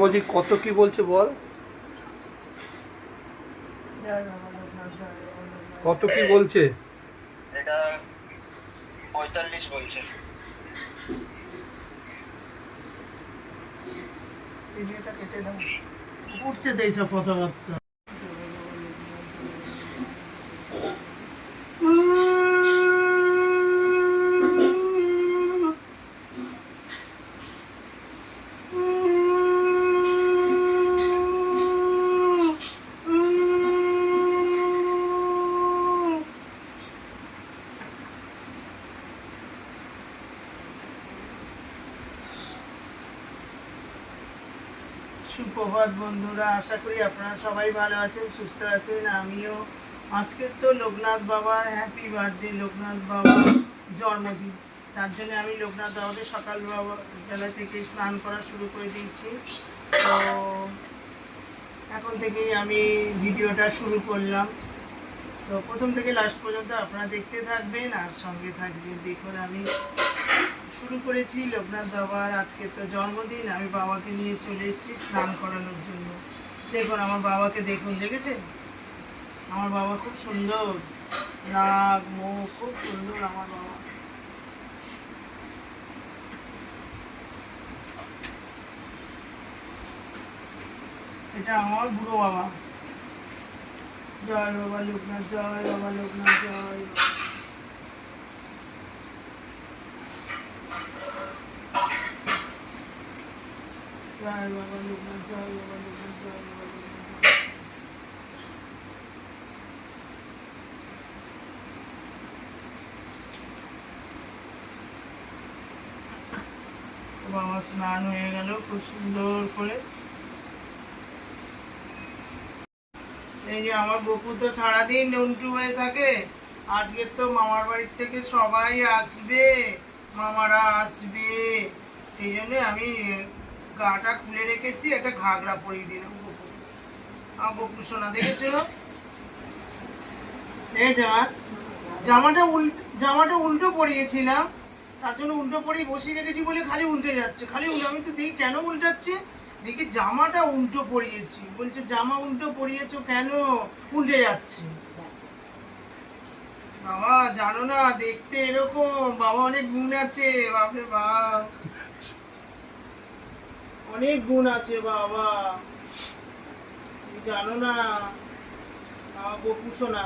বলছি কত কি বলছে বল, কত কি বলছে? এটা 45 বলছে। কেটে দাও, উঠছে তো এইসব কথাবার্তা। সুপ্রভাত বন্ধুরা, আশা করি আপনারা সবাই ভালো আছেন, সুস্থ আছেন। আমিও। আজকে তো লোকনাথ বাবার হ্যাপি বার্থডে, লোকনাথ বাবার জন্মদিন। তার জন্য আমি লোকনাথ বাবাকে সকালবেলা থেকে স্নান করা শুরু করে দিয়েছি। তো এখন থেকেই আমি ভিডিওটা শুরু করলাম। তো প্রথম থেকে লাস্ট পর্যন্ত আপনারা দেখতে থাকবেন আর সঙ্গে থাকবেন। দেখুন আমি শুরু করেছি লোকনাথ বাবার, আজকে তো জন্মদিন। আমি বাবাকে নিয়ে চলে এসেছি স্নান করানোর জন্য। দেখুন আমার বাবাকে, দেখুন, দেখেছেন? আমার বাবা খুব সুন্দর, নাক মুখ খুব সুন্দর আমার বাবা। এটা আমার বুড়ো বাবা। জয় বাবা লোকনাথ, জয় বাবা লোকনাথ, জয় বাবা। জয় বাবা লোকনাথ, জয় বাবা লোকনাথ, জয় বাবা লোকনাথ। বাবা স্নান হয়ে গেল খুব সুন্দর করে। এই যে আমার গপু তো সারাদিন নন্টু হয়ে থাকে। আজকে তো মামার বাড়ির থেকে সবাই আসবে, মামারা আসবে, সেই জন্য আমি গাটা খুলে রেখেছি, একটা ঘাগরা পরিয়ে দিলাম গপু। আমার গপু সোনা, দেখেছো? দেখেছো? জামাটা উল্টো পরিয়েছিলাম, তার জন্য উল্টো পরেই বসিয়ে রেখেছি বলে খালি উল্টে যাচ্ছে, খালি উল্টে। আমি তো দেখি কেন উল্টাচ্ছে, দেখি জামাটা উল্টো পরিয়েছি। বলছে জামা উল্টো পরিয়েছো কেন, উল্টে যাচ্ছে। বাবা জানো না, দেখতে এরকম, বাবা অনেক গুণ আছে, বাপরে বাপ, অনেক গুণ আছে বাবা, জানো না। গপু সোনা,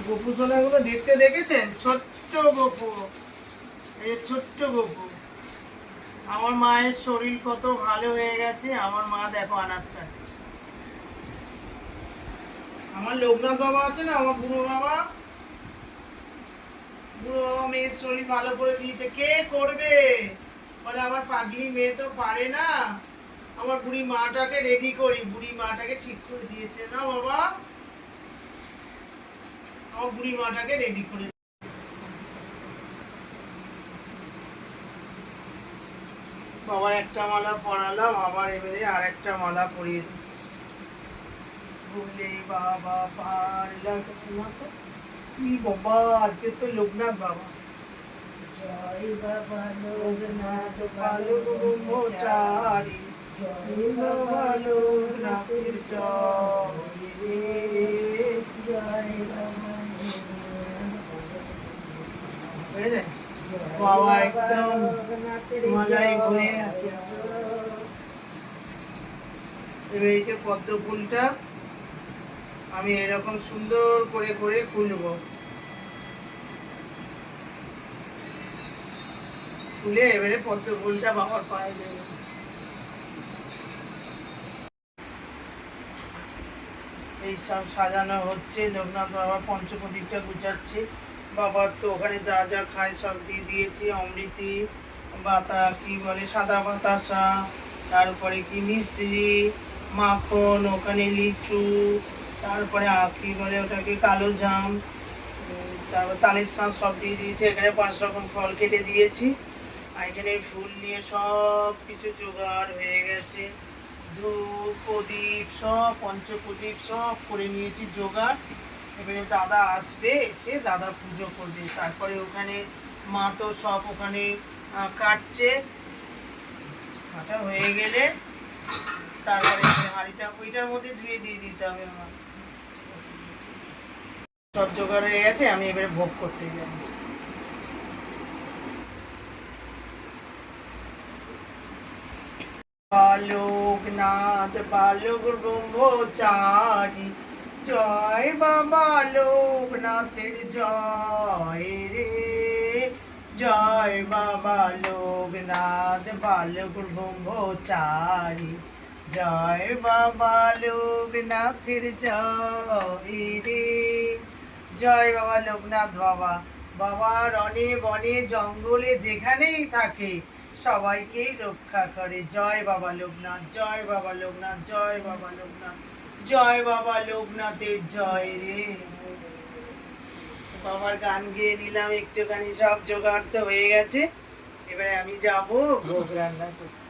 গপু সোনা গুলো দেখতে দেখেছেন? ছোট্ট গপু, এই ছোট্ট গপু। আমার মায়ের শরীর কত ভালো হয়ে গেছে, আমার মা দেখো আনাজ খাচ্ছে। আমার লোকনাথ বাবা আছে না, আমার বুড়ো বাবা, বুড়ো বাবা মেয়ের শরীর ভালো করে দিয়েছে। কে করবে বলে? আমার পাগলি মেয়ে তো পারে না, আমার বুড়ি মাটাকে রেডি করি, বুড়ি মাটাকে ঠিক করে দিয়েছে না বাবা, আমার বুড়ি মাটাকে রেডি করে। বাবার একটা মালা পরালাম, আবার এবারে আর একটা মালা পরিয়ে দিচ্ছি। ভুলে বাবা পারলাম না তো কি বাবা, আজকে তো লোকনাথ বাবা। জয় বাবা লোকনাথ পালো ব্রহ্মচারী, জয় বাবা লোকনাথের জয় রে, জয় বাবা। বাবা একদম মালাই ঘুরে আছে। এবার এই যে পদ্ম ফুলটা আমি এরকম সুন্দর করে করে খুলবো, খুলে এবারে পদ্ম ফুলটা বাবার পায়ে দেবো। এইসব সাজানো হচ্ছে, লোকনাথ বাবা পঞ্চপ্রদীপটা গুছাচ্ছে। বাবার তো ওখানে যা যা খায় সব দিয়ে দিয়েছি, অমৃতি বাতা, কি বলে সাদা বাতাসা, তারপরে কি মিশ্রি, মাখন, ওখানে লিচু, তারপরে কি বলে ওটাকে কালো জাম, তারপর তালের শাঁস সব দিয়ে দিয়েছি। এখানে 5 রকম ফল কেটে দিয়েছি, আর এখানে ফুল নিয়ে সব কিছু জোগাড় হয়ে গেছে। ধূপ প্রদীপ সব, পঞ্চপ্রদীপ সব করে নিয়েছি জোগাড়। এবারে দাদা আসবে, এসে দাদা পুজো করবে। তারপরে ওখানে মা তো সব ওখানে কাটছে, কাটা হয়ে গেলে তারপরে হাঁড়িটা ওইটার মধ্যে ধুয়ে দিয়ে দিতে হবে আমার। সব জোগাড় হয়ে গেছে, আমি এবারে ভোগ করতে যাব। বালকনাথ বালক ব্রহ্মচারী, জয় বাবা লোকনাথের জয় রে, জয় বাবা লোকনাথ বালক ব্রহ্মচারী, জয় বাবা লোকনাথের জয় রে, জয় বাবা লোকনাথ বাবা। বাবা রনে বনে জঙ্গলে যেখানেই থাকে সবাইকেই রক্ষা করে। জয় বাবা লোকনাথ, জয় বাবা লোকনাথ, জয় বাবা লোকনাথ, জয় বাবা লোকনাথের জয় রে। বাবার গান গেয়ে নিলাম একটুখানি, সব জোগাড় তো হয়ে গেছে। এবারে আমি যাব ভোগ রান্না করতে।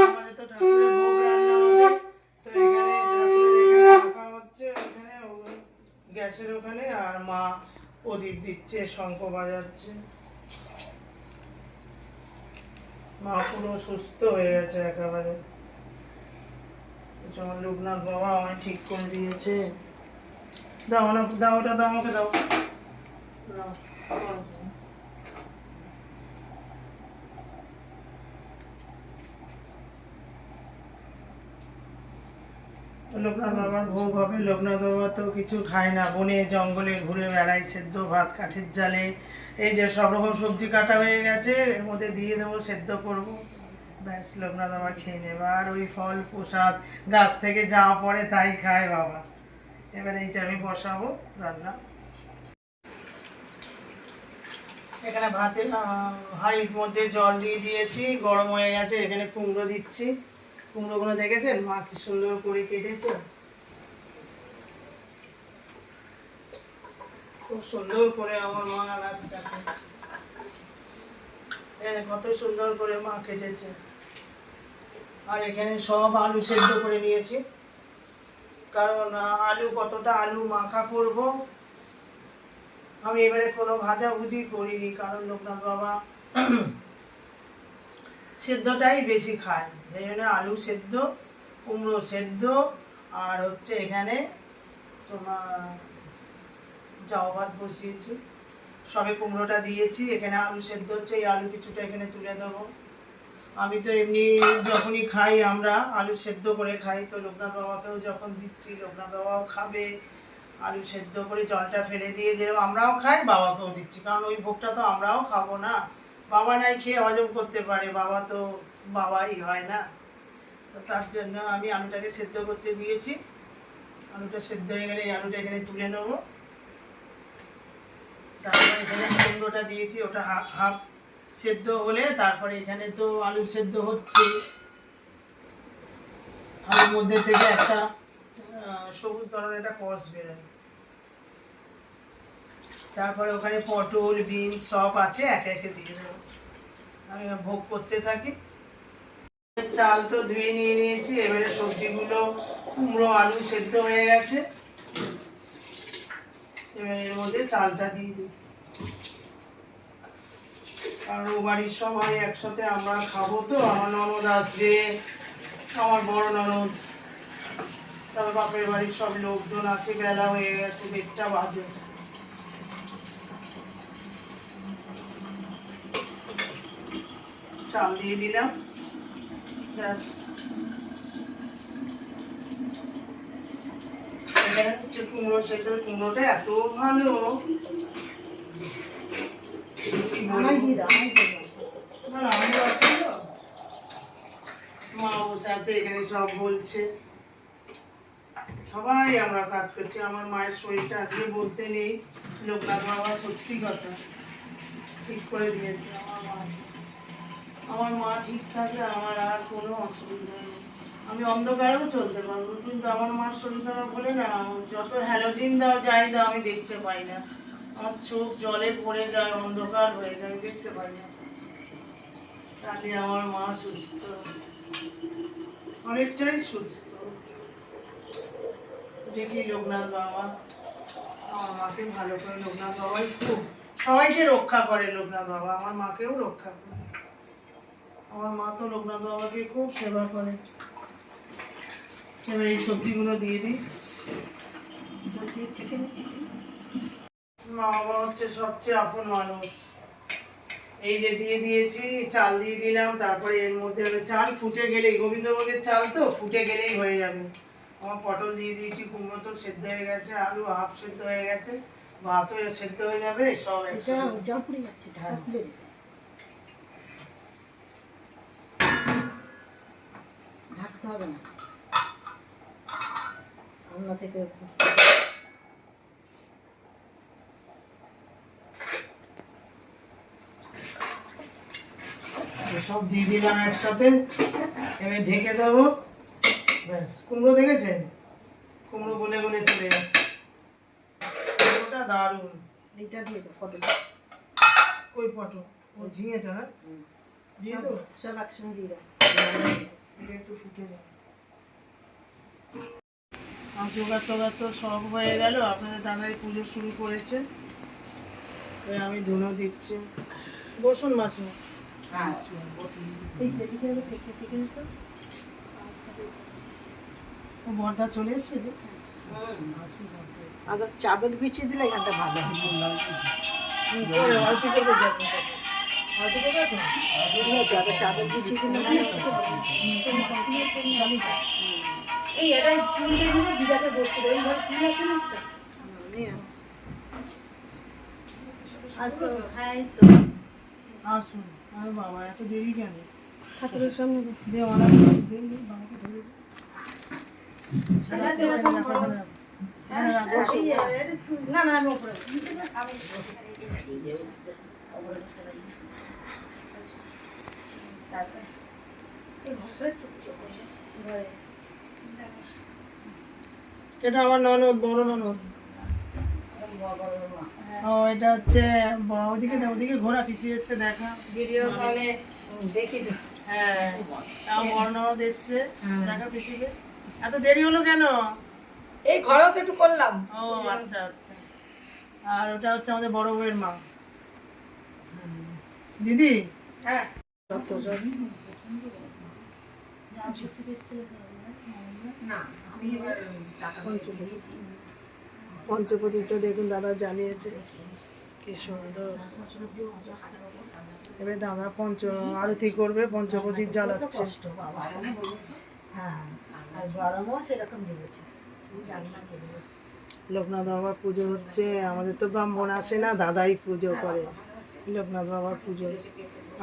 আমাদের তো ঠাকুরের ভোগ রান্না হবে, তো এখানে ঠাকুরের এখানে রাখা হচ্ছে, ওখানে গ্যাসের ওখানে, আর মা প্রদীপ দিচ্ছে, শঙ্খ বাজাচ্ছে। মা পুরো সুস্থ হয়ে গেছে একেবারে। যেমন লোকনাথ বাবা আমায় ঠিক করে দিয়েছে। দাও না, দাও, ওটা দাও, আমাকে দাও। দাও। লোকনাথ বাবার ভোগ হবে। লোকনাথ বাবা তো কিছু খায় না, বনে জঙ্গলে ঘুরে বেড়ায়, সেদ্ধ ভাত কাঠের জালে। এই যে সব রকম সবজি কাটা হয়ে গেছে, এর মধ্যে দিয়ে দেবো, সেদ্ধ করব, ব্যাস লোকনাথ বাবা খেয়ে নেবে। আর ওই ফল প্রসাদ গাছ থেকে যা পড়ে তাই খায় বাবা। এবারে এইটা আমি বসাবো রান্না। এখানে ভাতের হাঁড়ির মধ্যে জল দিয়ে দিয়েছি, গরম হয়ে গেছে। এখানে কুমড়ো দিচ্ছি। কুমড়োগুলো দেখেছেন মা কি সুন্দর করে কেটেছে, খুব সুন্দর করে আমার মা আনাজ কাটে। কত সুন্দর করে মা কেটেছে। আর এখানে সব আলু সেদ্ধ করে নিয়েছি, কারণ আলু কতটা আলু মাখা করব। আমি এবারে কোনো ভাজাভুজি করিনি, কারণ লোকনাথ বাবা সেদ্ধটাই বেশি খায়, সেই জন্য আলু সেদ্ধ, কুমড়ো সেদ্ধ, আর হচ্ছে এখানে তোমার জাউ ভাত বসিয়েছি। সবে কুমড়োটা দিয়েছি, এখানে আলু সেদ্ধ হচ্ছে, এই আলু কিছুটা এখানে তুলে দেবো। আমি তো এমনি যখনই খাই আমরা আলু সেদ্ধ করে খাই, তো লোকনাথ বাবাকেও যখন দিচ্ছি লোকনাথ বাবাও খাবে। আলু সেদ্ধ করে জলটা ফেলে দিয়ে যেরকম আমরাও খাই, বাবাকেও দিচ্ছি, কারণ ওই ভোগটা তো আমরাও খাবো না। বাবা নাই খেয়ে হজম করতে পারে, বাবা তো বাবাই হয় না। তো তার জন্য আমি আলুটাকে সেদ্ধ করতে দিয়েছি। আলুটা সেদ্ধ হয়ে গেলে এই আলুটা এখানে তুলে নেবো। তারপরে এখানে কুমড়োটা দিয়েছি, ওটা হাফ হাফ সেদ্ধ হলে তারপরে এখানে তো আলু সেদ্ধ হচ্ছে, আলুর মধ্যে থেকে একটা সবুজ ধরনের একটা কষ বেরোয়। তারপরে ওখানে পটল বিনস সব আছে, একে একে দিয়ে দেবো। আমি ভোগ করতে থাকি। চাল তো ধুয়ে নিয়ে নিয়েছি, এবারে সবজিগুলো কুমড়ো আলু সেদ্ধ হয়ে গেছে, এবার এর মধ্যে চালটা দিয়ে দিই। কারণ ও বাড়ির সবাই একসাথে আমরা খাবো, তো আমার ননদ আসবে, আমার বড় ননদ, তারপর বাপের বাড়ির সব লোকজন আছে। বেলা হয়ে গেছে, 1টা বাজে। চাল দিয়ে দিলাম, ব্যাস। এখানে হচ্ছে কুমড়ো সেদ্ধ। কুমড়োটা এত ভালো, মা বসে আছে এখানে, সব বলছে, সবাই আমরা কাজ করছি। আমার মায়ের শরীরটা আজকে বলতে নেই, লোকনাথ বাবা সত্যি কথা ঠিক করে দিয়েছে। আমার মা ঠিক থাকলে আমার আর কোনো অসুবিধা নেই, আমি অন্ধকারেও চলতে পারবো। কিন্তু আমার মার শরীর খারাপ হলে না, যত হ্যালোজিন দাও যাই দাও আমি দেখতে পাই না, আমার চোখ জলে ভরে যায়, অন্ধকার হয়ে যায়, দেখতে পাই না। তাতে আমার মা সুস্থ, অনেকটাই সুস্থ। দেখি লোকনাথ বাবা আমার মাকে ভালো করে লোকনাথ বাবাই খুব সবাইকে রক্ষা করে লোকনাথ বাবা, আমার মাকেও রক্ষা করে। আমার মা তো লোকনাথ বাবাকে খুব সেবা করে। এবার এই সবজিগুলো দিয়ে দিই। মা বাবা হচ্ছে সবচেয়ে আপন মানুষ। এই যে দিয়ে দিয়েছি, চাল দিয়ে দিলাম, তারপরে এর মধ্যে হবে চাল ফুটে গেলেই, গোবিন্দভোগের চাল তো ফুটে গেলেই হয়ে যাবে। আমার পটল দিয়ে দিয়েছি, কুমড়ো তো সেদ্ধ হয়ে গেছে, আলু হাফ সেদ্ধ হয়ে গেছে, ভাতও সেদ্ধ হয়ে যাবে, সব ঢাকতে হবে না, আমরা থেকে সব দিয়ে দিলাম একসাথে। এবার ঢেকে দেবো, ব্যাস। কুমড়ো দেখেছেন, কুমড়ো গলে গলে চলে যাচ্ছে, কুমড়োটা দারুণ। এইটা দিয়ে দাও পটল, ওই পটল, ও ঝিঙেটা, হ্যাঁ দিয়ে দেবো, সব একসঙ্গে দিয়ে দাও। এটা একটু ফুটে যায়। আর জোগাড় টোগাড় তো সব হয়ে গেল, আপনাদের দাদাই পুজো শুরু করেছে। তাই আমি ধুনো দিচ্ছি। বসুন মাসি। এই যেটিকে ঠিক ঠিক তো ও বর্দা চলে এসছে রে? আবার চাদর বিছিয়ে দিলে এখানটা ভালো হতো। হয়তো করে যাবো, হয়তো করে যাবো। আবার চাদর বিছিয়ে দিলে এই এটাই চুলটা দিলে দিদাকে বসতে দেয়। এই ঘরে চুল আছে না একটা? আচ্ছা, হ্যাঁ এই তো আসুন। আরে বাবা এত দেরি কেন? ঠাকুরের সামনে দে ওরা দিন দিন বাবাকে ধরে দে। না না আমি উপরে আমি এটা আমার ননদ, বড় ননদ। ও এটা হচ্ছে ওদিকে ওদিকে ঘোড়া পিছিয়ে এসছে, দেখা ভিডিও কলে দেখি তো। হ্যাঁ আমার বড় ননদ এসছে, দেখা পিছিয়ে। এত দেরি হলো কেন? এই ঘরেও তো একটু করলাম। ও আচ্ছা আচ্ছা। আর ওটা হচ্ছে আমাদের বড় বউয়ের মা, দিদি। হ্যাঁ না আমি এবার টাকা দিয়েছি। পঞ্চপ্রদীপটা দেখুন দাদা জ্বালিয়েছে, কি সুন্দর। এবার দাদা আরতি করবে, পঞ্চপ্রদীপ জ্বালাচ্ছে। কষ্ট বাবা, হ্যাঁ আর গরমও সেরকম দিয়েছে। লোকনাথ বাবার পুজো হচ্ছে, আমাদের তো ব্রাহ্মণ আসে না, দাদাই পুজো করে লোকনাথ বাবার পুজো।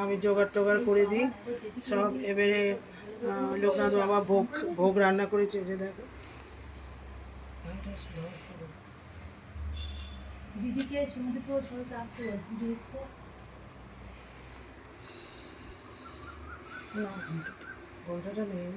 আমি জোগাড় টোগাড় করে দিই সব। এবারে লোকনাথ বাবা ভোগ ভোগ রান্না করেছে, যে দেখো। দিদিকে সমুদ্র ছড়তে আসতে পুজো হচ্ছে না ঘন্টাটা নেই।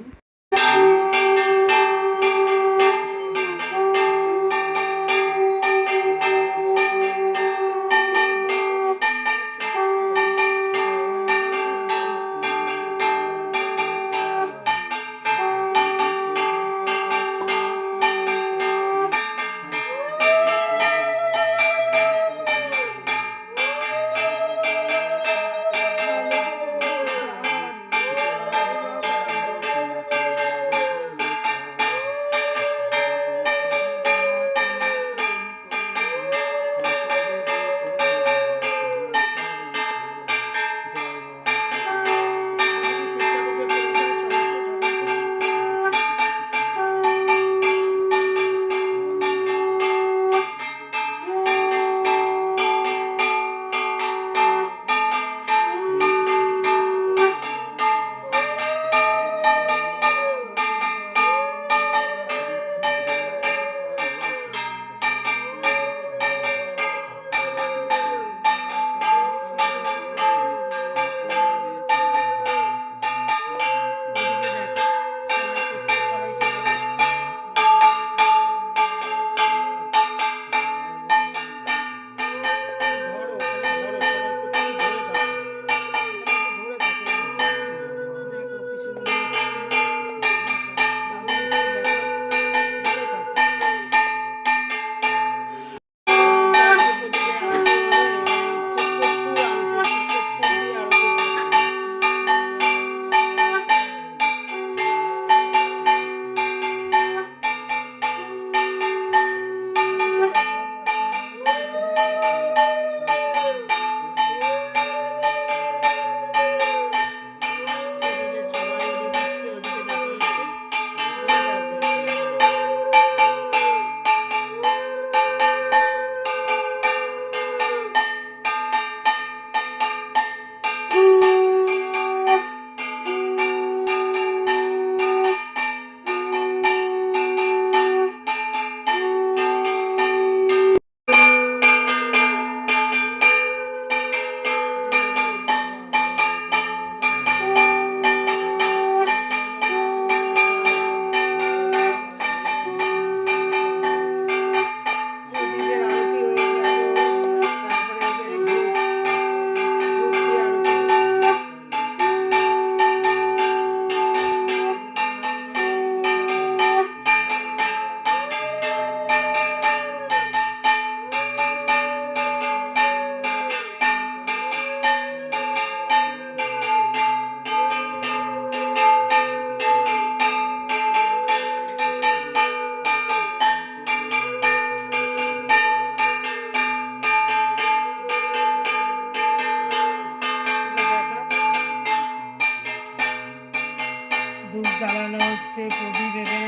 ধূপ জ্বালানো হচ্ছে, প্রদীপ এখানে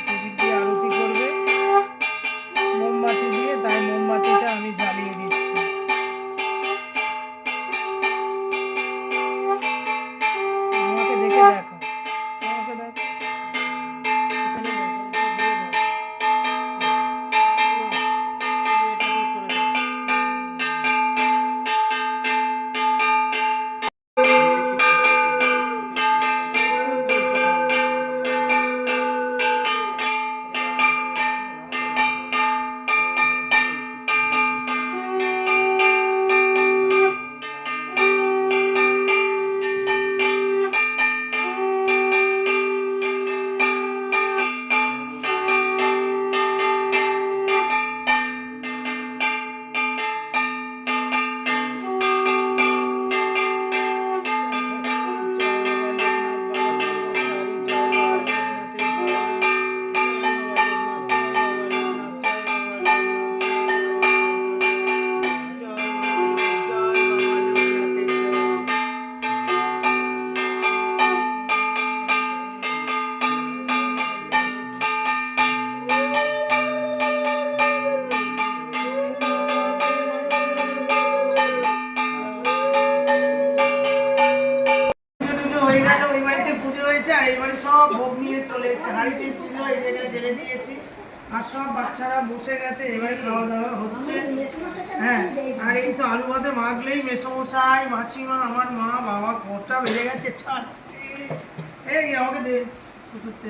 প্রদীপ দিয়ে আরতি করবে মোমবাতি দিয়ে, তাই মোমবাতিটা আমি জ্বালিয়ে দিচ্ছি। আমাকে দেখে দেখো, আমাকে দেখো, এখানে দেখো, এটা দিয়ে করে দাও। ওই বাড়িতে পুজো হয়েছে আর এই বাড়ি সব ভোগ নিয়ে চলে এসেছে, হাঁড়িতে ছিল এই জায়গায় ঢেলে দিয়েছি আর সব বাচ্চারা বসে গেছে, এবারে খাওয়া দাওয়া হচ্ছে। হ্যাঁ, আর এই তো আলু ভাতে মাখলেই মেসমশাই, মাসিমা, আমার মা, বাবা কটা বেড়ে গেছে ছাড়তে। এই আমাকে দে শ্বশুরতে,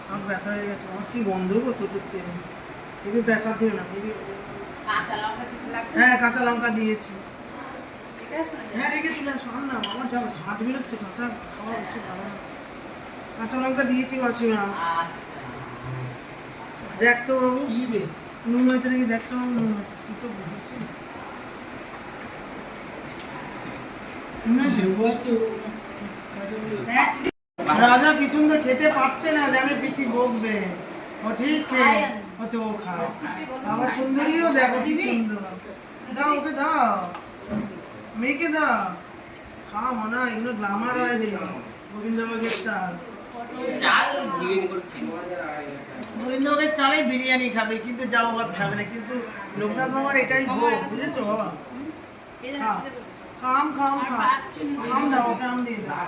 সব ব্যথা হয়ে গেছে আমার, কি বন্ধ গো শ্বশুরতে, তুমি প্রেসার দিও না। হ্যাঁ, কাঁচা লঙ্কা দিয়েছি। হ্যাঁ, রেখে চলে আসো, না আমার যাবো, ঝাঁঝ বেরোচ্ছে, কাঁচা খাওয়া বেশি ভালো না। কাঁচা লঙ্কা দিয়েছি মাসিমা। দেখ তো বাবু, নুন হয়েছে নাকি দেখ তো বাবু, নুন হয়েছে, তুই তো বুঝিস রাজা কি সুন্দর খেতে পাচ্ছে না, জানে পিসি বকবে, ও ঠিক খেয়ে হচ্ছে ও খায়। আবার সুন্দরীও দেখো কি সুন্দর, দাও ওকে দাও, মেয়েকে দাও, খাও মনে হয় এগুলো গ্লামার হয় যে গোবিন্দভোগের চাল, গোবিন্দভোগের চালে বিরিয়ানি খাবে কিন্তু যাও ভাত খাবে না, কিন্তু লোকনাথ বাবার এটাই ভোগ, বুঝেছো বাবা? খাও খাম খাম খাম, খাম দাও, খাম দিয়ে দাও,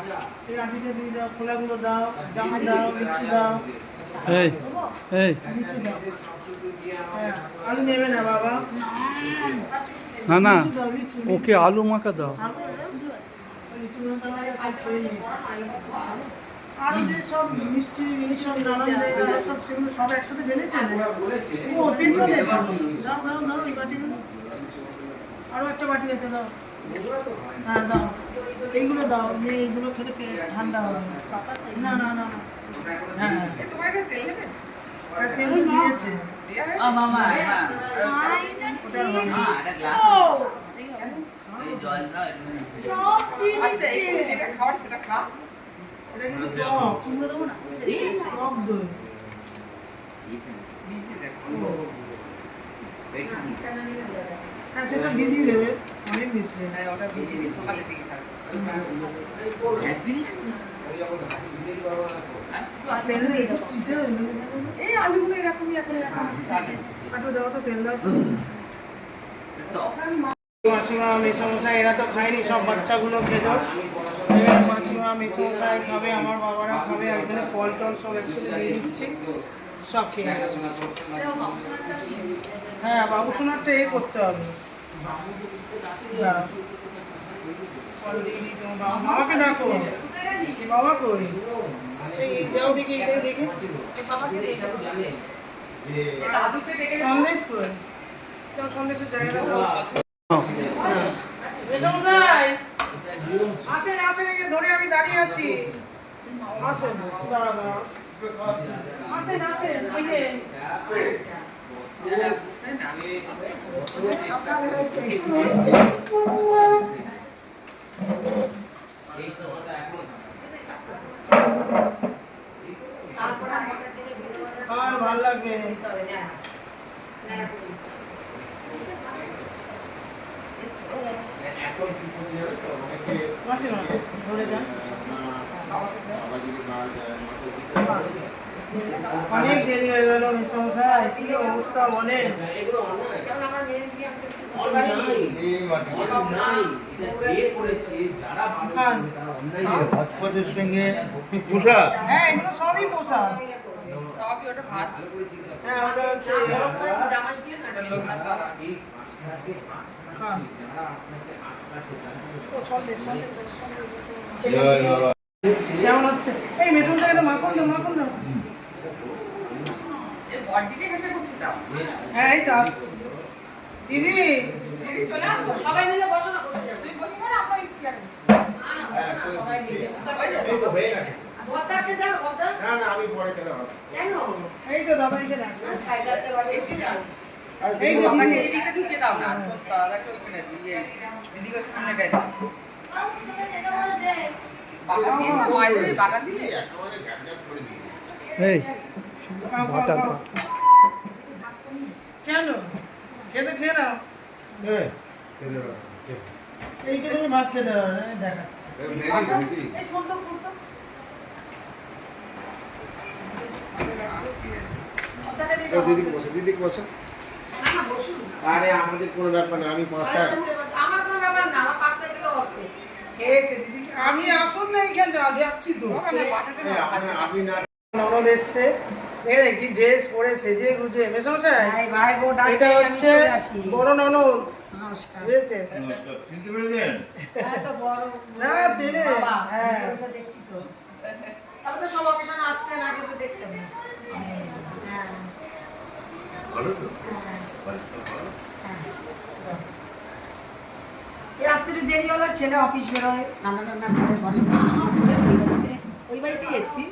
এই আটিটা দিয়ে দাও, খোলাগুলো দাও, জামা দাও, লিচু দাও, এই এই লিচু দাও। হ্যাঁ, আলু নেবে না বাবা? না না, লিচু দাও, লিচু, ওকে আলু মাখা দাও। লিচু মাখা সব করে নিয়েছি। আরো যে সব মিষ্টি সব নানান জায়গায় সব সেগুলো সব একসাথে ঢেলেছে। ও পেছনে দাও দাও দাও, এই বাটিগুলো আরো একটা বাটি আছে, দাও। হ্যাঁ দাও, এইগুলো দাও, এইগুলো খেলে পেট ঠান্ডা হবে। না না না, হ্যাঁ তেল দিয়েছে, এটা কিন্তু টক, কুমড়ো দেবো না, টক দই। হ্যাঁ, সেসব ভিজিয়ে দেবে, অনেক মিশিয়ে। মাসিমা মেসমশাই এরা তো খায়নি, সব বাচ্চাগুলো খেলো, এবার মাসিমা মেসমশাই খাবে, আমার বাবারা খাবে, এখানে ফল টল সব একসাথে দিয়ে দিচ্ছি, সব খেয়ে গেছে। হ্যাঁ, বাবু সোনারটা এ করতে হবে, ফল দিয়ে দিই তোমার বাবা, বাবাকে ডাকো, বাবা কই, এই দাও দেখি, এইটাই দেখে বাবাকে দিয়ে দাও, সন্দেশ কই, দাও সন্দেশের জায়গাটা দাও। মেসমশাই আসেন আসেন, এই যে ধরে আমি দাঁড়িয়ে আছি, আসেন, দাঁড়া আসেন আসেন, এই যে সকাল হয়েছে। আর ভালো লাগবে, মাসিমা ধরে যান। অনেক দেরি হয়ে গেল মেসমশাই, কি অবস্থা বলেন? খান। হ্যাঁ এগুলো সবই পোশাক। হ্যাঁ ওটা হচ্ছে খান। ও সন্দেশ কেমন হচ্ছে? এই মেসমশাই একটা মাখন দাও, মাখন দাও। হ্যাঁ এই তো আসছি। দিদি সবাই মিলে বসো না, তুই বসবি না, আমরা এই চেয়ারে বসবো। সবাই মিলে বস্তাকে দাও, বস্তা। না না আমি পরে খেলে হবে। কেন? এই তো দাদা এখানে আসো। সাড়ে চারটে বাজে উঠে যাও। এই তো আমাকে দিদি। এদিকে ঢুকিয়ে দাও না, তো তারাকে ওখানে দিয়ে দিদিকে সামনেটায় দাও। বাটা দিয়েছে, মায়ের বাটা দিয়ে এই খাও, খাও, বাটা খাও। কেন? খেতে খেয়ে নাও। এইটা তুমি ভাত খেতে পারো না, দেখাচ্ছি। এই খুলতো, খুলতো। বস্তাটা দিয়ে দাও। দিদিকে বসে না না বসুন। আরে আমাদের কোনো ব্যাপার না, আমি 5টা আমার কোনো ব্যাপার না, আমার 5 কিলো হবে। খেয়েছে দিদি। আমি আসুন না এইখানটা, যাচ্ছি তো। ওখানে বাটাটা না, আপনি না ননদ এসছে, এই কি ড্রেস পরে সেজে গুজে। মেসমশাই ভাই ভাই বউ ডাকছে, এটা আমি হচ্ছে চলে আসি। বড় ননদ, নমস্কার। বুঝেছে? হ্যাঁ তো বড় না, চেনে। বাবা, হ্যাঁ। ওগুলো দেখছি তো। তবে তো সব অকেশন আসছে না, কিন্তু দেখতে হবে। হ্যাঁ। এই আসতে একটু দেরি হলো, ছেলে অফিস বেরোয়, রান্না টান্না করে ঘরে ওই বাড়িতেই এসছি।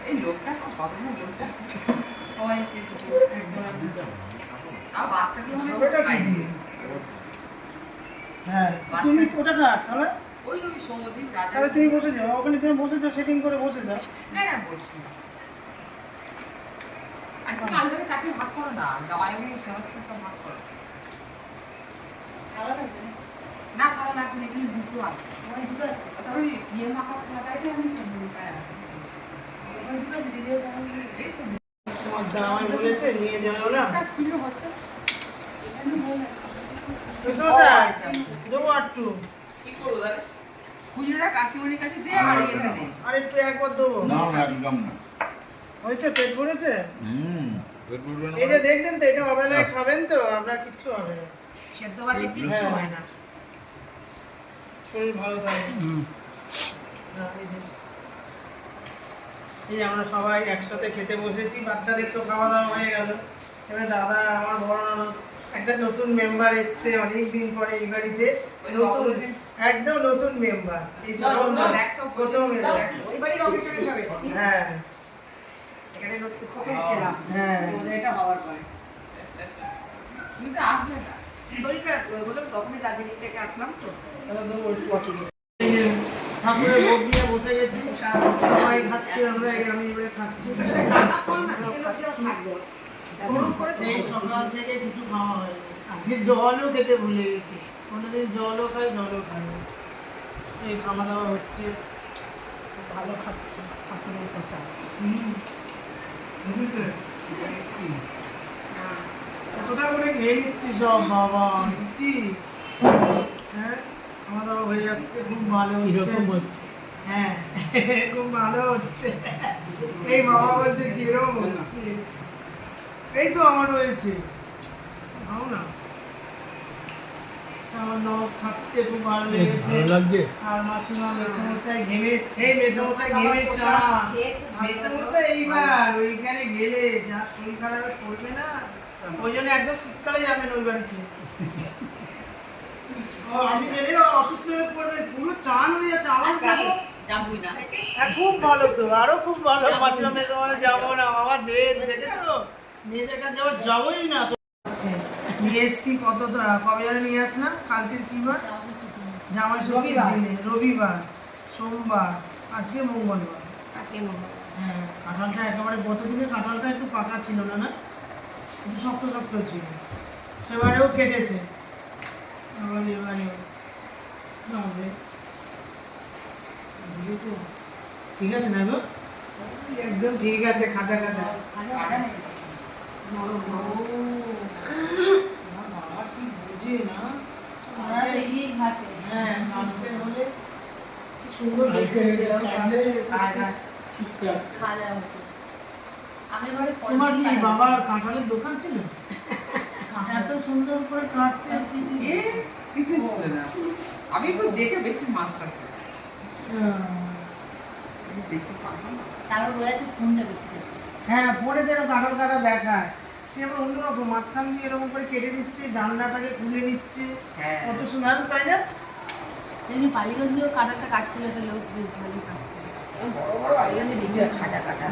এই লোকটা কত লোকটা সবাইকে আর বাচ্চাগুলো মনে ওটা কি হয় দিয়ে? হ্যাঁ, তুমি ওটা কাট তাহলে। ওই ওই সৌমদ্বীপ রাজা তাহলে তুমি বসে যাও, ওখানে তুমি বসে যাও, সেটিং করে বসে যাও। না না বসছি আর তুমি আলুটাকে চারটে ভাগ করো না, জামাই আমি সেবা সব ভাগ করো না, ভালো লাগবে না, এখানে দুটো আছে, ওই দুটো আছে, তারপর ওই ইয়ে মাখা খাওয়াটাইতে আমি ওই দুটো আছে, দিদিও এই তো তোমার জামাই বলেছে নিয়ে যাও না। কিলো হচ্ছে এখানে বলে মেসমশাই দেবো একটু, কি করবো তাহলে পুজোটা কাকিমণির কাছে যে আর এখানে আর একটু একবার দেবো। একদম না। হয়েছে? পেট ভরেছে? পেট ভরবে না এই যে দেখলেন তো, এটা অবেলায় খাবেন তো আপনার কিচ্ছু হবে না, সেদ্ধ বাড়ি কিচ্ছু হয় না। শরীর ভালো থাকে। হ্যাঁ, এই যে আমরা সবাই একসাথে খেতে বসেছি, বাচ্চাদের তো খাওয়া দাওয়া হয়ে গেল। এবার দাদা আমার বড় ননদ, একটা নতুন মেম্বার এসছে অনেক দিন পরে এই বাড়িতে, নতুন একদম নতুন মেম্বার, এই প্রথম এলো। ওই বাড়ির অকেশনে সব এসছি। হ্যাঁ এখানে নতুন প্রথম খেলাম। হ্যাঁ। আমাদের এটা হওয়ার পরে তুমি তো আসবে না শরীর খারাপ করে বললাম, তখনই দার্জিলিং থেকে আসলাম তো। দাদা দেবো একটু। এই যে ঠাকুরের ভোগ নিয়ে বসে গেছি, সবাই খাচ্ছি, আমরা আমি এবারে খাচ্ছি। কাটা ফল না খেলে লোকেরা থাকবে। গরম করে সেই সকাল থেকে কিছু খাওয়া হয়নি, আজকে জলও খেতে ভুলে গেছি। কোনোদিন জলও খাই, জলও খাই না। এই খাওয়া দাওয়া হচ্ছে, ভালো খাচ্ছি ঠাকুরের প্রসাদ। কতটা করে খেয়ে নিচ্ছি সব, বাবা কি হ্যাঁ, খাওয়া দাওয়া হয়ে যাচ্ছে, খুব ভালো হচ্ছে। হ্যাঁ খুব ভালো হচ্ছে। এই বাবা বলছে কিরকম হচ্ছে, এই তো আমার রয়েছে, খাও না। আমার নখ খাচ্ছে, খুব ভালো লেগেছে। আর মাসিমা মেসমশাই ঘেমে, এই মেসমশাই ঘেমে চা। মেসমশাই এইবার ওইখানে গেলে যা শরীর খারাপ করবে না, ওই জন্য একদম শীতকালে যাবেন ওই বাড়িতে। আমি গেলে অসুস্থ হয়ে পড়বে, পুরো চান হয়ে যাচ্ছে। আমার দেখো যাবই না খুব ভালো তো, আরো খুব ভালো। মাসিমা মেসমশাই যাবো না বাবা, যে দেখেছো মেয়েদের কাছে আবার যাবোই না তো। নিয়ে এসছি কত, কবে যেন নিয়ে আসলাম, কালকের কি বার? জামাই ষষ্ঠীর দিনে, রবিবার, সোমবার, আজকে মঙ্গলবার। আজকে মঙ্গল। হ্যাঁ, কাঁঠালটা একেবারে গত দিনে কাঁঠালটা একটু পাকা ছিল না, না একটু শক্ত শক্ত ছিল, সেবারেও কেটেছে, আবার এবারেও হবে। ঠিক আছে না গো, একদম ঠিক আছে, খাঁচা খাঁচা। কাটা নেই। নরম বাবা কি বুঝে না। আমরা তো এই ঘাটে। হ্যাঁ, কালকে হলে কি সুন্দর দেখতে খাওয়া হতো। আগের বারে তোমার কি বাবার কাঁঠালের দোকান ছিল? এত সুন্দর করে কাটছে। এ কিছু ছিল না। আমি একটু দেখে বেশি মাছটা খাই। বেশি পাবো না। তারপর বলেছে ফোনটা বেশি দেখো। হ্যাঁ, ফোনে যেন কাঁঠাল কাটা দেখায়, সে আবার অন্যরকম মাঝখান দিয়ে এরকম করে কেটে দিচ্ছে, ডান্ডাটাকে খুলে নিচ্ছে, হ্যাঁ। কত সুন্দর, তাই না? এমনি বালিগঞ্জেও কাঁঠালটা কাটছিল, একটা লোক বেশ ভালোই কাটছিল। বড় বড় বাড়িগঞ্জে বিক্রি হয় খাঁচা কাটা।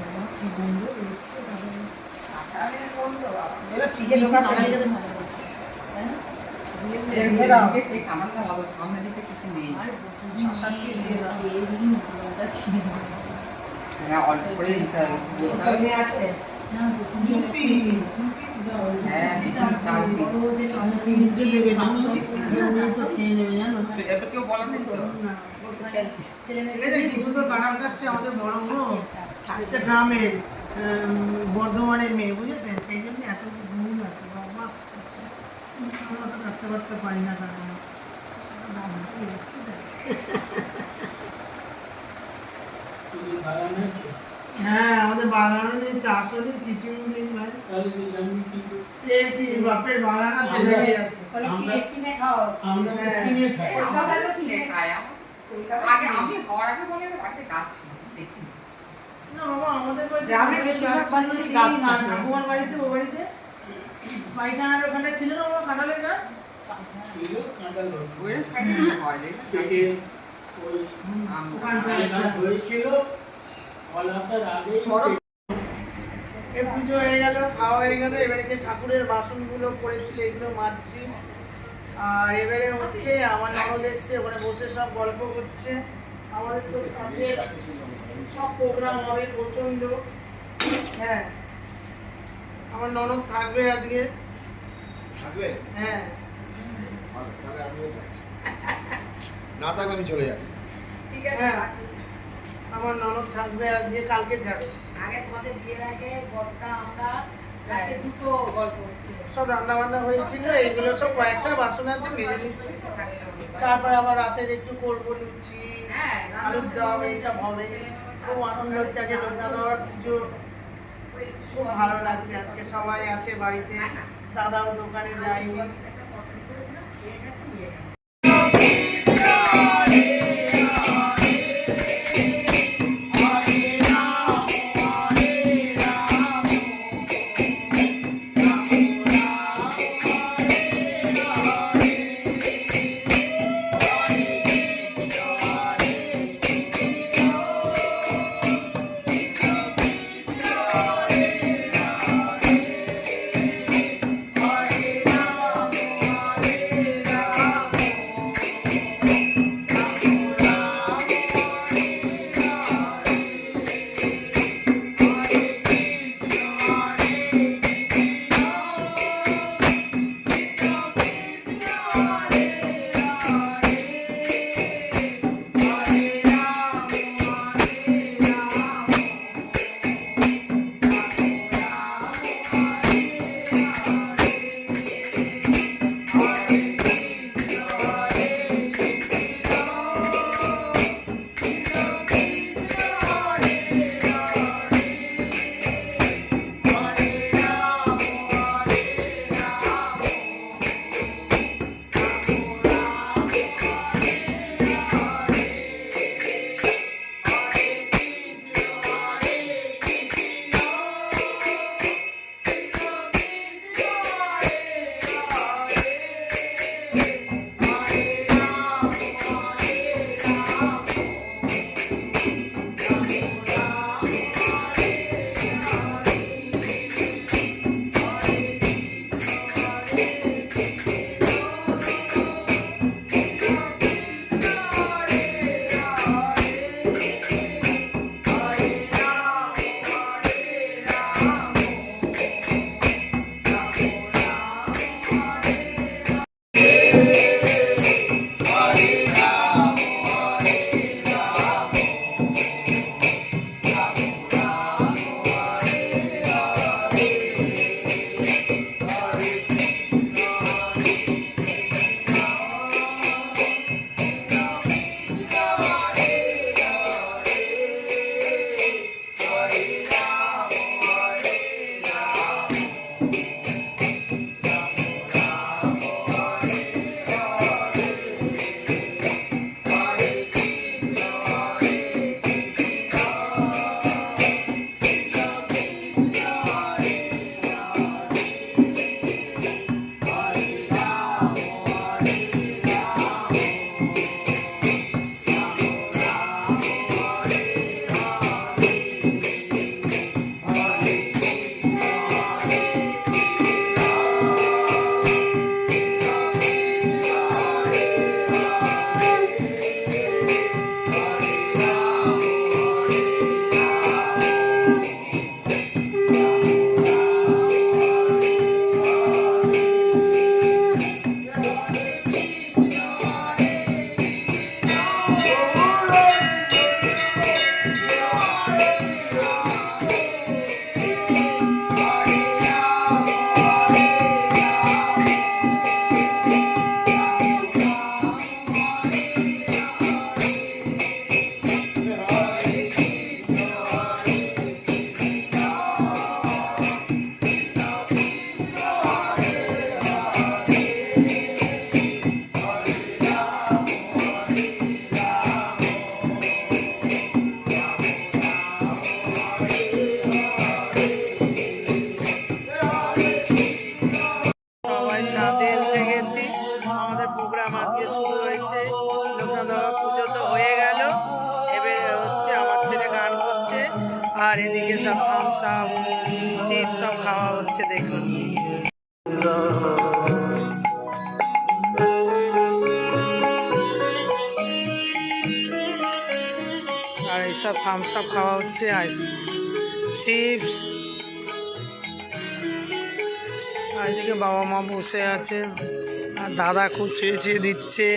বাবা, কি গন্ধ বেরোচ্ছে কাঁঠালের। কাঁঠালের গন্ধ বাবা। এবার ফ্রিজে বেশি ঢোকা কাঁঠাল করে খেতে ভালো লাগছে, তাই না? দিয়ে এই দিলে সেদিনকে সেই কামালটা ভালো, সামনের দিকটা কিছু নেই। আর ছ সাত piece দিয়ে দাও। এগুলি ভালোটা খেয়ে নেবো। হ্যাঁ, অল্প করে দিতে হবে। বলতে হবে। কমে আছে। না, প্রথম দু দিন পিস দাও, হ্যাঁ, দু পিস, চার চার piece। পিস। বড় যে চন্দ্রদিন তিনটে দেবে, জানো? বেশি। এমনি তো খেয়ে নেবে, জানো? এটা কেউ বলার নেই তো। না। ছেলে ছেলেদের কি সুন্দর কাঁঠাল কাটছে আমাদের বড় বড়, হচ্ছে গ্রামের বর্ধমানের মেয়ে, বুঝেছেন? সেই জন্য এত গুণ আছে বাবা। আমরা তো কাটতে পারতে পারি না কাঁঠাল। হ্যাঁ, আমাদের বাগানও নেই, চাষও নেই, কিছুই নেই ভাই। এর কি বাপের বাগান আছে, লেগে আছে। বলে কিনে খাও। হ্যাঁ। এই আমাদের তো কিনে খাই আমরা। আগে আমি হওয়ার আগে বলে আমি বাড়িতে গাছ ছিল, দেখি। না বাবা, আমাদের বাড়িতে গ্রামে বেশিরভাগ বাড়িতেই গাছ থাকে। ঠাকুমার বাড়িতে, ও বাড়িতে পায়খানার ওখানে ছিল না বাবা কাঁঠালের গাছ? ওই সাইডে হয় দেখি। ওখানটায় এ পুজো হয়ে গেল, খাওয়া হয়ে গেল, এবারে যে ঠাকুরের বাসনগুলো পড়েছিল এগুলো মাজছি। আর এবারে হচ্ছে আমার ননদ এসছে, ওখানে বসে সব গল্প করছে। আমাদের তো আজকে সব প্রোগ্রাম হবে প্রচণ্ড। হ্যাঁ, আমার ননদ থাকবে আজকে। থাকবে? হ্যাঁ, তাহলে আমিও যাচ্ছি। না থাকলে আমি চলে যাচ্ছি। ঠিক আছে। হ্যাঁ, আমার ননদ থাকবে আজকে, কালকে যাবে। আগে তোমাদের বিয়ের আগে বড়টা আমরা রাতে দুটো গল্প হচ্ছে। সব রান্না বান্না হয়েছিল, এইগুলো সব কয়েকটা বাসন আছে, মেজে নিচ্ছি। তারপরে আবার রাতের একটু করবো লুচি, আলুর দম, এইসব হবে। খুব আনন্দ হচ্ছে, আজকে লোকনাথ বাবার পুজো, খুব ভালো লাগছে। আজকে সবাই আসে বাড়িতে, দাদাও দোকানে যায়নি। খেয়ে গেছে নিয়ে গেছে। আর এদিকে সব থামস আপ চিপস সব খাওয়া হচ্ছে দেখুন। আর এইসব থামস আপ খাওয়া হচ্ছে আইস চিপস। আর এদিকে বাবা মা বসে আছে আর দাদা খুব ছিঁড়ে দিচ্ছে।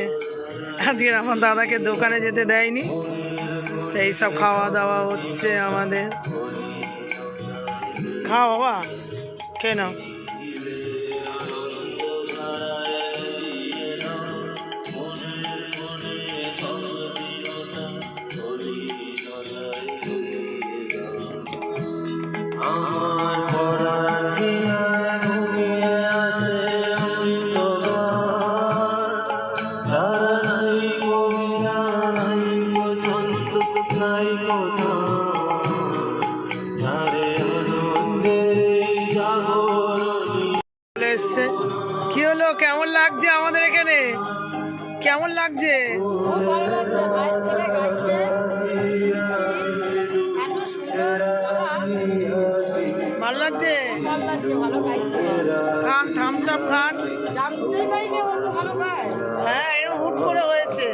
আজকে আমার দাদাকে দোকানে যেতে দেয়নি, তো এইসব খাওয়া দাওয়া হচ্ছে আমাদের। খাও বাবা, কেন এসছে? কি হলো, কেমন লাগছে আমাদের এখানে? কেমন লাগছে? ভালো লাগছে? খান, থামস আপ খান। হ্যাঁ, এরকম হুট করে হয়েছে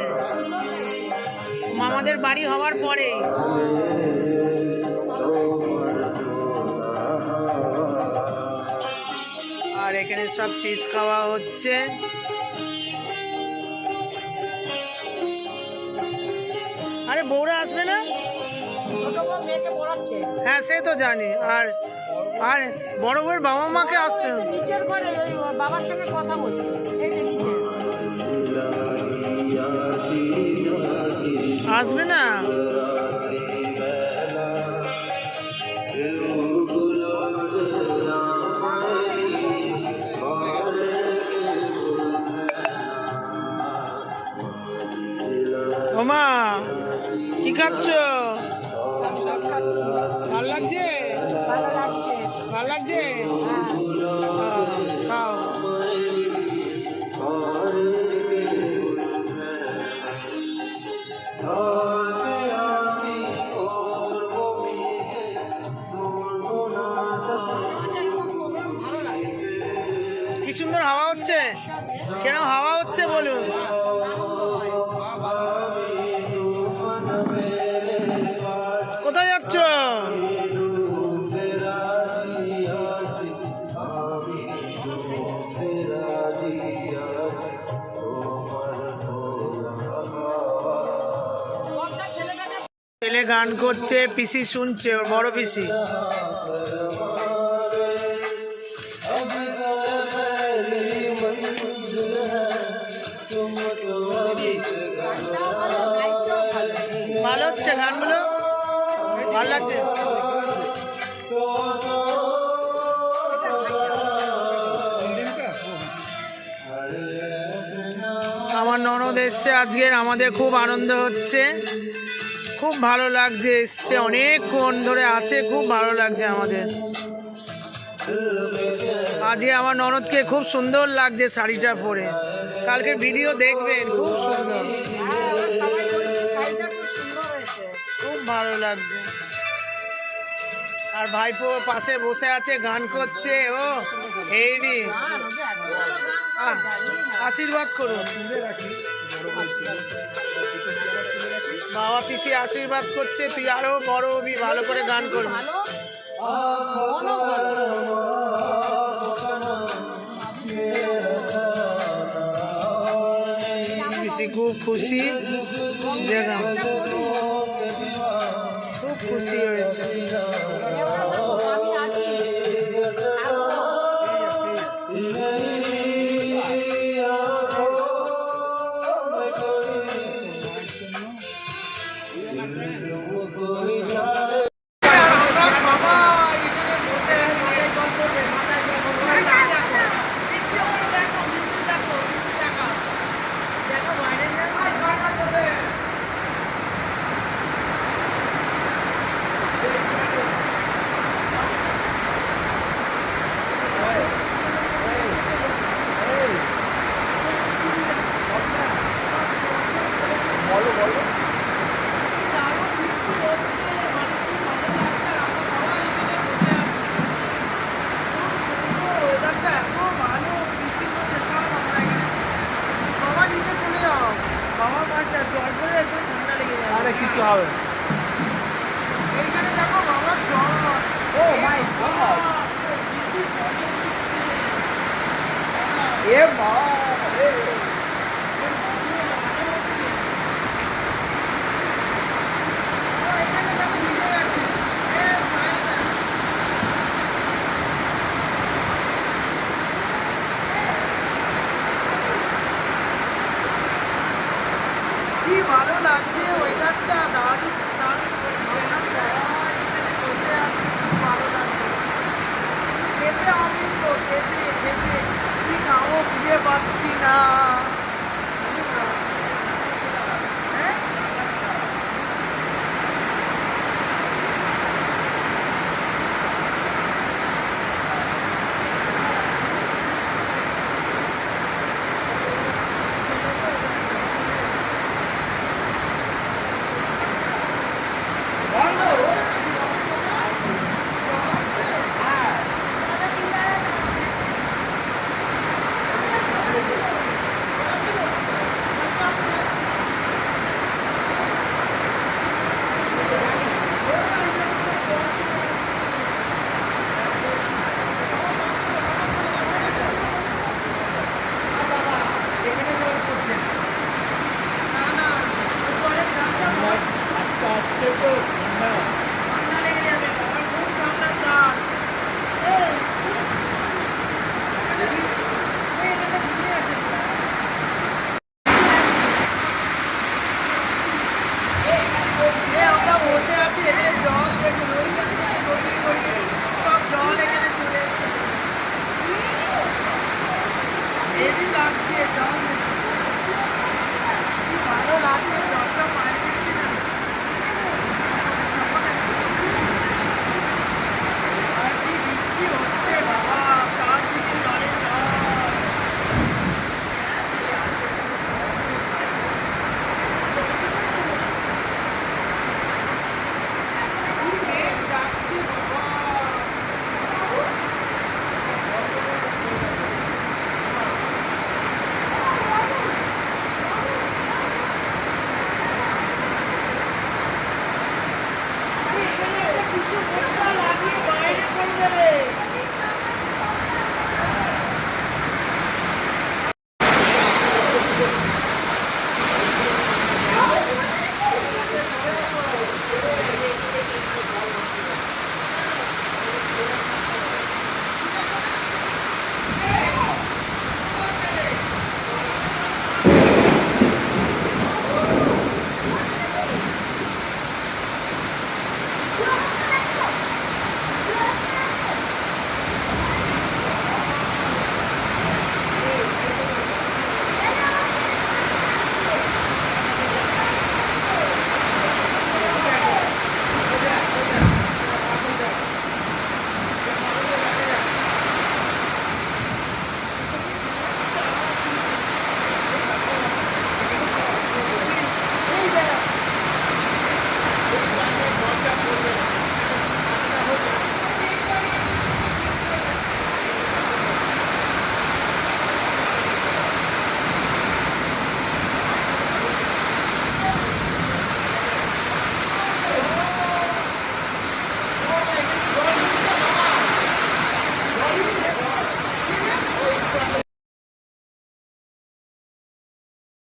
মামাদের বাড়ি হওয়ার পরে। আর এখানে সব চিপস খাওয়া হচ্ছে। আরে বউরা আসবে না? হ্যাঁ সে তো জানি। আর আর বড় বউয়ের বাবা মাকে আসছে, বাবার সঙ্গে কথা বলছে। আসবে না? ওমা কি খাচ্ছ? ভালো লাগছে? ভালো লাগছে? খাও। কি সুন্দর হাওয়া হচ্ছে। কেন হাওয়া হচ্ছে বলুন? কোথায় যাচ্ছ? ছেলে গান করছে, পিসি শুনছে, ওর বড় পিসি। ভালো হচ্ছে গানগুলো, ভালো লাগছে। আমার ননদ এসছে আজকের, আমাদের খুব আনন্দ হচ্ছে, খুব ভালো লাগছে। এসছে অনেকক্ষণ ধরে আছে, খুব ভালো লাগছে আমাদের। আজকে আমার ননদকে খুব সুন্দর লাগছে শাড়িটা পরে, কালকের ভিডিও দেখবেন, খুব সুন্দর, খুব ভালো লাগছে। আর ভাইপো পাশে বসে আছে, গান করছে। ও এই আশীর্বাদ করুন বাবা, পিসি আশীর্বাদ করছে, তুই আরো বড় হবি, ভালো করে গান করবি। পিসি খুব খুশি, দেখলাম খুব খুশি হয়েছে। আরে কিছু হবে না। এইখানে দেখো বাবা জল। ও মাই গড, এ মা, এখানে দেখো ভিজে গেছে। সাইডে কি ভালো লাগছে ওয়েদারটা, দারুণ দারুণ ওয়েদারটা। এখানে বসে আছি, খুব ভালো লাগছে। খেতে হবে তো, খেতে খেতে কি খাবো খুঁজে পাচ্ছি না। হ্যাঁ? না না, উপরে ঠান্ডা ঠান্ডা লেগে যাবে, আমার খুব ঠান্ডা কাজ। আমরা বসে আছি, এখানে জল দেখুন, ওইখান থেকে গড়িয়ে গড়িয়ে সব জল এখানে চলে এসেছে। হেভি লাগছে জল